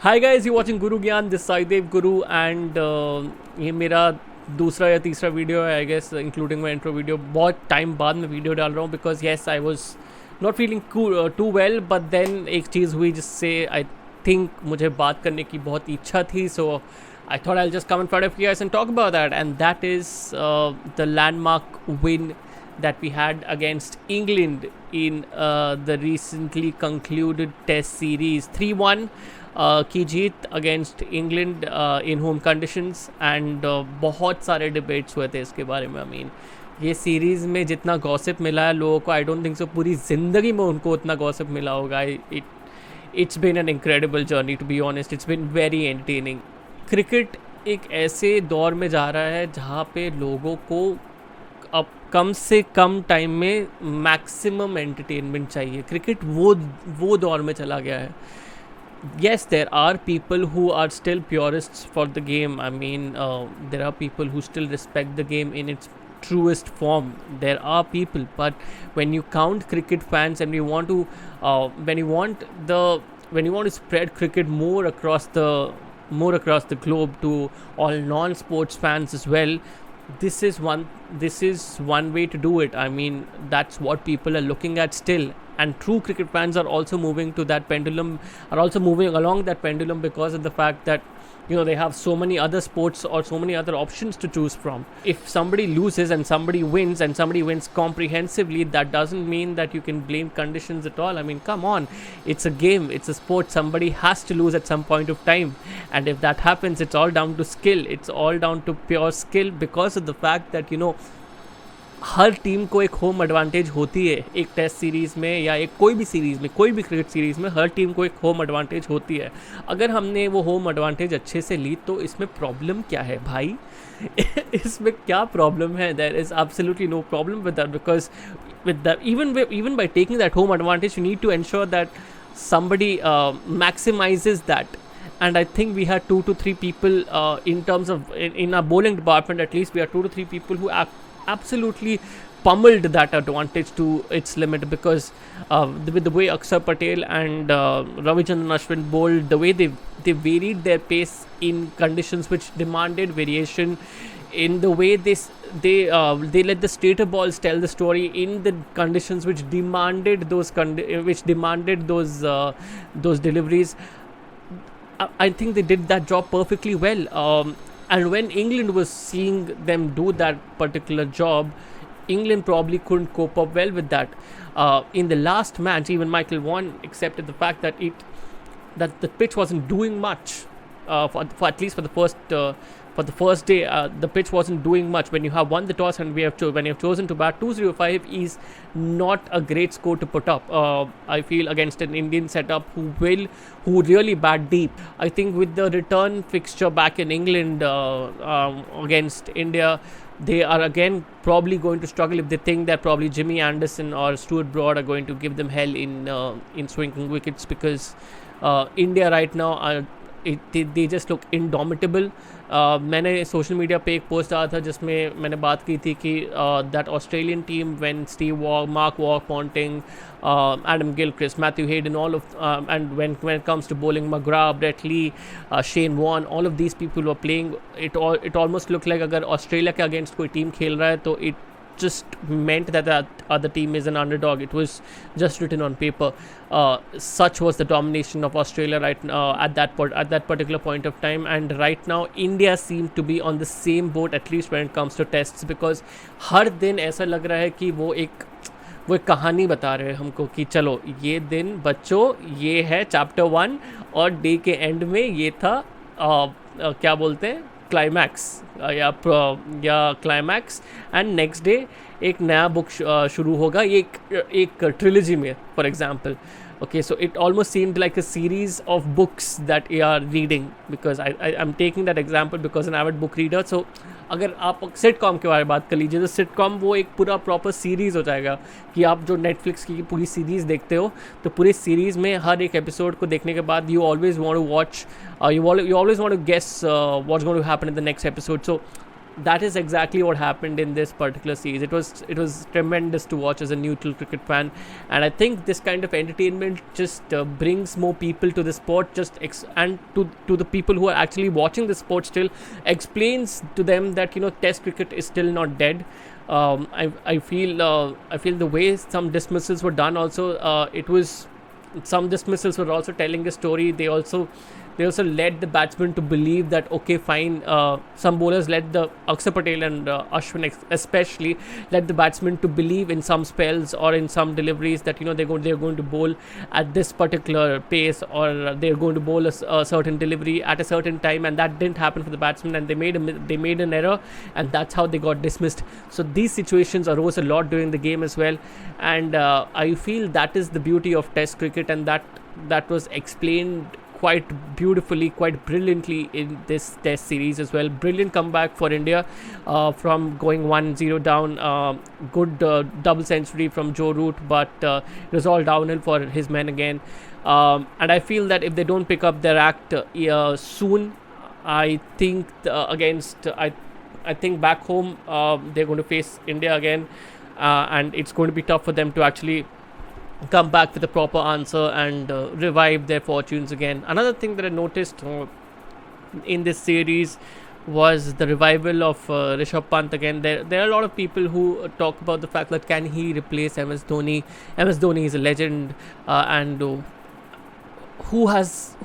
Hi guys, you watching गुरु ज्ञान this साईदेव Guru and ये मेरा दूसरा या तीसरा वीडियो है I guess, including my intro video. बहुत टाइम बाद मैं वीडियो डाल रहा हूँ because yes I was not feeling too well, but then एक चीज़ हुई जिससे आई थिंक मुझे बात करने की बहुत इच्छा थी. सो I thought I'll just come in front of you guys and talk about that, and that is the landmark win that we had against England in the recently concluded Test series. 3-1 की जीत against England in home conditions and बहुत सारे debates हुए थे इसके बारे में. I mean, ये सीरीज़ में जितना गॉसिप मिला है लोगों को, आई डोंट थिंक सो पूरी ज़िंदगी में उनको उतना गॉसिप मिला होगा. It's been an incredible journey, to be honest. It's been very entertaining. Cricket एक ऐसे दौर में जा रहा है जहाँ पे लोगों को अब कम से कम टाइम में मैक्सिमम एंटरटेनमेंट चाहिए. क्रिकेट वो दौर में चला गया है. Yes, there are people who are still purists for the game. I mean, there are people who still respect the game in its truest form. There are people, but when you count cricket fans and you want to, when you want to spread cricket more across the globe to all non-sports fans as well, this is one way to do it. I mean, that's what people are looking at still. And true cricket fans are also moving along that pendulum because of the fact that, you know, they have so many other sports or so many other options to choose from. If somebody loses and somebody wins comprehensively, that doesn't mean that you can blame conditions at all. I mean, come on, it's a game, it's a sport. Somebody has to lose at some point of time, and if that happens, it's all down to skill. It's all down to pure skill because of the fact that, you know, her team को एक home advantage होती है. एक test series में या एक कोई भी सीरीज़ में, कोई भी क्रिकेट सीरीज़ में हर टीम को एक होम एडवांटेज होती है. अगर हमने वो होम एडवांटेज अच्छे से ली तो इसमें प्रॉब्लम क्या है भाई? इसमें क्या प्रॉब्लम है? There is absolutely no problem with that because with that, even by taking that home advantage, you need to ensure that somebody maximizes that. And I think we had 2 to 3 people in terms of in our bowling department. At least we had 2 to 3 people who absolutely pummeled that advantage to its limit because with the way Akshar Patel and Ravichandran Ashwin bowled, the way they varied their pace in conditions which demanded variation, in the way they let the straighter balls tell the story in the conditions which demanded those deliveries. I think they did that job perfectly well. And when England was seeing them do that particular job, England probably couldn't cope up well with that. In the last match, even Michael Vaughan accepted the fact that the pitch wasn't doing much for at least for the first day. The pitch wasn't doing much. When you have won the toss and when you have chosen to bat, 205 is not a great score to put up. I feel against an Indian setup who really bat deep. I think with the return fixture back in England against India, they are again probably going to struggle if they think that probably Jimmy Anderson or Stuart Broad are going to give them hell in swinging wickets, because India right now they just look indomitable. मैंने social media पे एक post डाला था जिसमें मैंने बात की थी कि that Australian team when Steve Waugh, Mark Waugh, Ponting, Adam Gilchrist, Matthew Hayden, all of and when it comes to bowling, McGrath, Brett Lee, Shane Warne, all of these people were playing. It almost looked like अगर Australia के against कोई team खेल रहा है तो it just meant that other team is an underdog. It was just written on paper. Such was the domination of Australia right now at that particular point of time. And right now India seemed to be on the same boat, at least when it comes to tests, because हर दिन ऐसा लग रहा है कि वो एक कहानी बता रहे हैं हमको कि चलो ये दिन बच्चों ये है चैप्टर 1 और डे के एंड में ये था क्या बोलते हैं क्लाइमैक्स या क्लाइमैक्स, एंड नेक्स्ट डे एक नया बुक शुरू होगा एक ट्रिलॉजी में, for example. Okay, so it almost seemed like a series of books that you are reading, because I'm taking that example because an avid book reader. So अगर आप sitcom के बारे में बात कर लीजिए तो सिटकॉम वो एक पूरा प्रॉपर सीरीज़ हो जाएगा कि आप जो नेटफ्लिक्स की पूरी सीरीज़ देखते हो तो पूरी सीरीज़ में हर एक एपिसोड को देखने के बाद you always want to watch, you always want to guess what's going to happen in the next episode. So that is exactly what happened in this particular series. It was tremendous to watch as a neutral cricket fan, and I think this kind of entertainment just brings more people to the sport. And to the people who are actually watching the sport still, explains to them that Test cricket is still not dead. I feel the way some dismissals were done also, it was some dismissals were also telling a story. They also led the batsmen to believe that okay, fine. Some bowlers led the Akshar Patel and Ashwin especially led the batsmen to believe in some spells or in some deliveries that they're going to bowl at this particular pace, or they're going to bowl a certain delivery at a certain time, and that didn't happen for the batsmen, and they made an error, and that's how they got dismissed. So these situations arose a lot during the game as well, and I feel that is the beauty of Test cricket, and that was explained quite beautifully, quite brilliantly in this Test series as well. Brilliant comeback for India from going 1-0 down. Good double century from Joe Root, but it was all downhill for his men again. And I feel that if they don't pick up their act soon, I think I think back home they're going to face India again, and it's going to be tough for them to actually come back with a proper answer and revive their fortunes again. Another thing that I noticed in this series was the revival of Rishabh Pant again. There are a lot of people who talk about the fact that can he replace MS Dhoni. MS Dhoni is a legend, and who has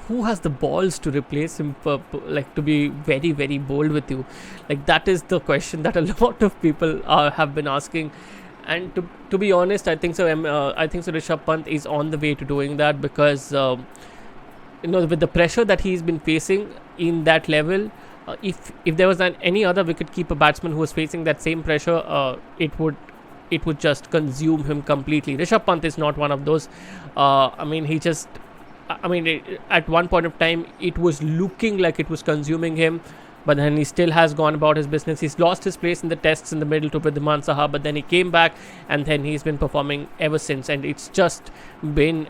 the balls to replace him, like, to be very very bold with you, like, that is the question that a lot of people have been asking. And to be honest, I think so. I think so. Rishabh Pant is on the way to doing that, because with the pressure that he's been facing in that level, if there was any other wicketkeeper batsman who was facing that same pressure, it would just consume him completely. Rishabh Pant is not one of those. At one point of time, it was looking like it was consuming him, but then he still has gone about his business. He's lost his place in the tests in the middle to Pridhiman Saha, but then he came back, and then he's been performing ever since. And it's just been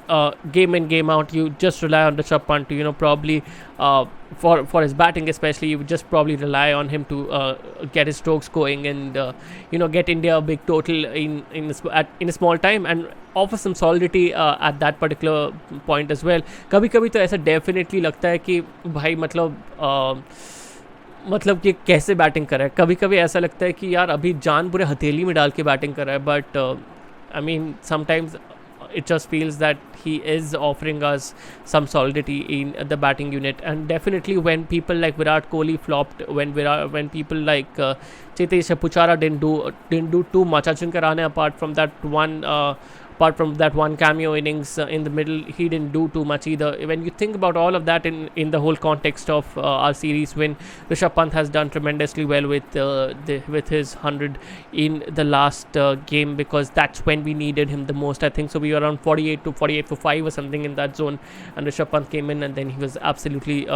game in, game out. You just rely on Rishabh Pant to, probably for his batting especially, you would just probably rely on him to get his strokes going and get India a big total in a small time, and offer some solidity at that particular point as well. कभी कभी तो ऐसा definitely लगता है कि भाई मतलब कि कैसे बैटिंग कर रहा है. कभी कभी ऐसा लगता है कि यार अभी जान पूरे हथेली में डाल के बैटिंग कर रहा है, but sometimes it just feels that he is offering us some solidity in the batting unit. And definitely when people like Virat Kohli flopped, when people like Chetesh Puchara didn't do too much, Ajinkya Rahane apart from that one cameo innings in the middle, he didn't do too much either. When you think about all of that in the whole context of our series win, Rishabh Pant has done tremendously well with his 100 in the last game, because that's when we needed him the most. I think so we were around 48 for 5 or something in that zone, and Rishabh Pant came in, and then he was absolutely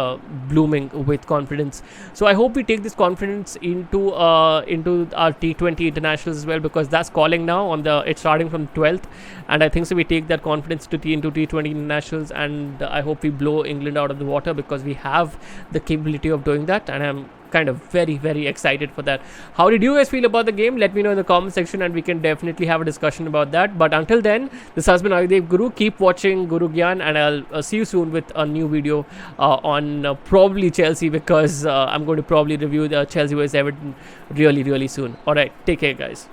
blooming with confidence. So I hope we take this confidence into our T20 internationals as well, because that's calling now it's starting from 12th. And I think so we take that confidence into T20 internationals, and I hope we blow England out of the water, because we have the capability of doing that, and I'm kind of very very excited for that. How did you guys feel about the game? Let me know in the comment section, and we can definitely have a discussion about that. But until then, this has been Adidev Guru. Keep watching Guru Gyan, and I'll see you soon with a new video on probably Chelsea, because I'm going to probably review the Chelsea vs Everton really really soon. Alright, take care guys.